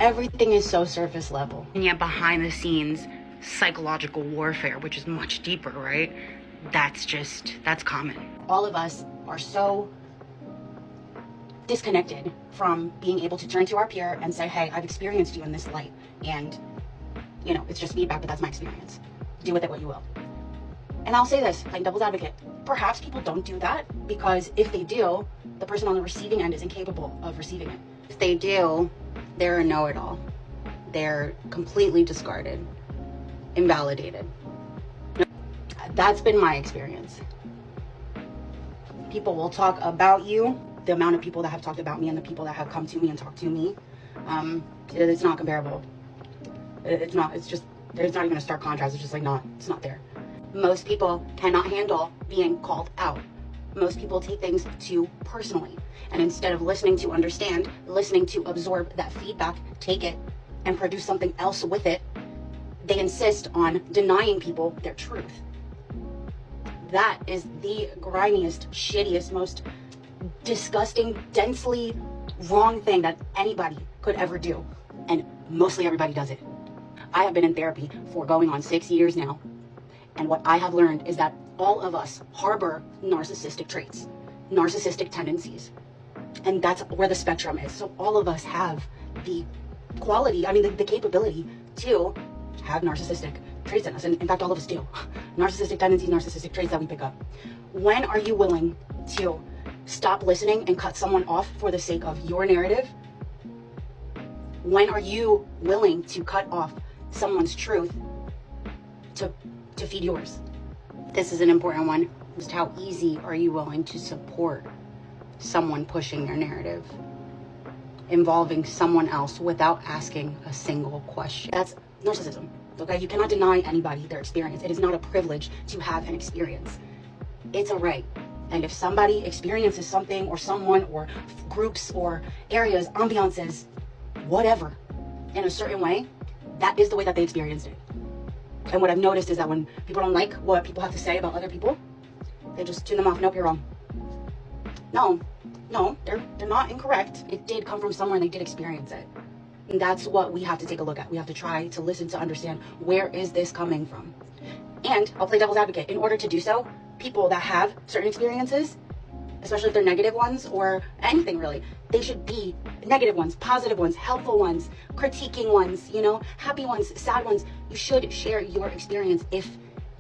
Everything is so surface level. And yet behind the scenes, psychological warfare, which is much deeper, right? That's common. All of us are so disconnected from being able to turn to our peer and say, hey, I've experienced you in this light. And, you know, it's just feedback, but that's my experience. Do with it what you will. And I'll say this, playing devil's advocate, perhaps people don't do that because if they do, the person on the receiving end is incapable of receiving it. If they do, they're a know-it-all. They're completely discarded, invalidated. That's been my experience. People will talk about you. The amount of people that have talked about me and the people that have come to me and talked to me, it's not comparable. It's not, it's just, there's not even a stark contrast. It's just like it's not there. Most people cannot handle being called out. Most people take things too personally. And instead of listening to understand, listening to absorb that feedback, take it, and produce something else with it, they insist on denying people their truth. That is the grimiest, shittiest, most disgusting, densely wrong thing that anybody could ever do. And mostly everybody does it. I have been in therapy for going on 6 years now. And what I have learned is that all of us harbor narcissistic traits, narcissistic tendencies. And that's where the spectrum is. So all of us have the quality, the capability to have narcissistic traits in us. And in fact, all of us do. Narcissistic tendencies, narcissistic traits that we pick up. When are you willing to stop listening and cut someone off for the sake of your narrative? When are you willing to cut off someone's truth to feed yours? This is an important one. Just how easy are you willing to support someone pushing their narrative, involving someone else without asking a single question? That's narcissism. Okay, you cannot deny anybody their experience. It is not a privilege to have an experience. It's a right. And if somebody experiences something or someone or groups or areas, ambiances, whatever, in a certain way, that is the way that they experienced it. And what I've noticed is that when people don't like what people have to say about other people, they just tune them off. Nope, you're wrong. No, they're not incorrect. It did come from somewhere and they did experience it. And that's what we have to take a look at. We have to try to listen to understand, where is this coming from? And I'll play devil's advocate. In order to do so, people that have certain experiences, especially if they're negative ones or anything really, they should be negative ones, positive ones, helpful ones, critiquing ones, happy ones, sad ones. You should share your experience. If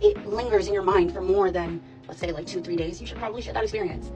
it lingers in your mind for more than, let's say, like 2-3 days, you should probably share that experience.